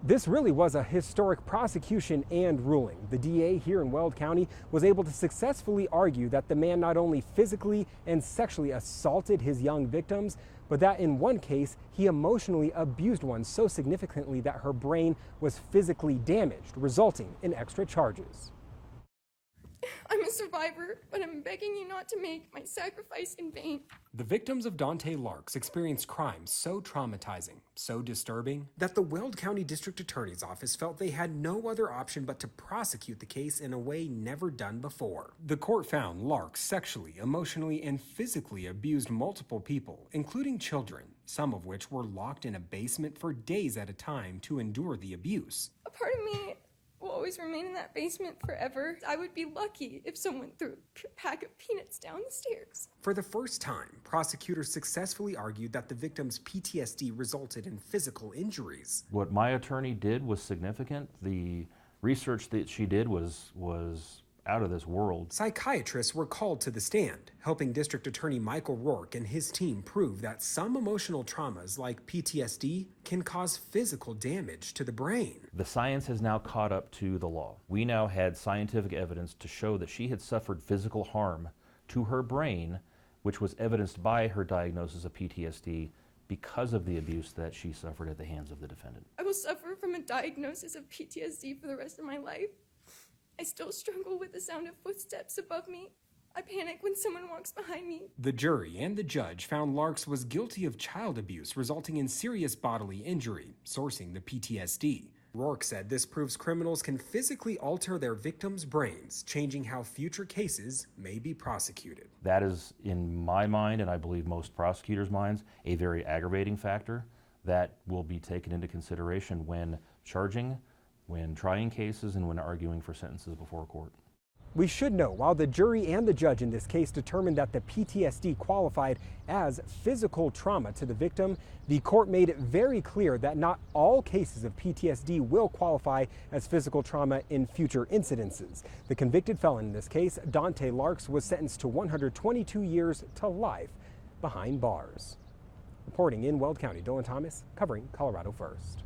This really was a historic prosecution and ruling. The DA here in Weld County was able to successfully argue that the man not only physically and sexually assaulted his young victims, but that in one case, he emotionally abused one so significantly that her brain was physically damaged, resulting in extra charges. I'm a survivor, but I'm begging you not to make my sacrifice in vain. The victims of Dante Larks experienced crimes so traumatizing, so disturbing, that the Weld County District Attorney's Office felt they had no other option but to prosecute the case in a way never done before. The court found Larks sexually, emotionally, and physically abused multiple people, including children, some of which were locked in a basement for days at a time to endure the abuse. A part of me will always remain in that basement forever. I would be lucky if someone threw a pack of peanuts down the stairs. For the first time, prosecutors successfully argued that the victim's PTSD resulted in physical injuries. What my attorney did was significant. The research that she did was out of this world. Psychiatrists were called to the stand, helping District Attorney Michael Rourke and his team prove that some emotional traumas like PTSD can cause physical damage to the brain. The science has now caught up to the law. We now had scientific evidence to show that she had suffered physical harm to her brain, which was evidenced by her diagnosis of PTSD because of the abuse that she suffered at the hands of the defendant. I will suffer from a diagnosis of PTSD for the rest of my life. I still struggle with the sound of footsteps above me. I panic when someone walks behind me. The jury and the judge found Larks was guilty of child abuse resulting in serious bodily injury, sourcing the PTSD. Rourke said this proves criminals can physically alter their victims' brains, changing how future cases may be prosecuted. That is, in my mind, and I believe most prosecutors' minds, a very aggravating factor that will be taken into consideration when charging, when trying cases, and when arguing for sentences before a court. We should know, while the jury and the judge in this case determined that the PTSD qualified as physical trauma to the victim, the court made it very clear that not all cases of PTSD will qualify as physical trauma in future incidences. The convicted felon in this case, Dante Larks, was sentenced to 122 years to life behind bars. Reporting in Weld County, Dillon Thomas, covering Colorado First.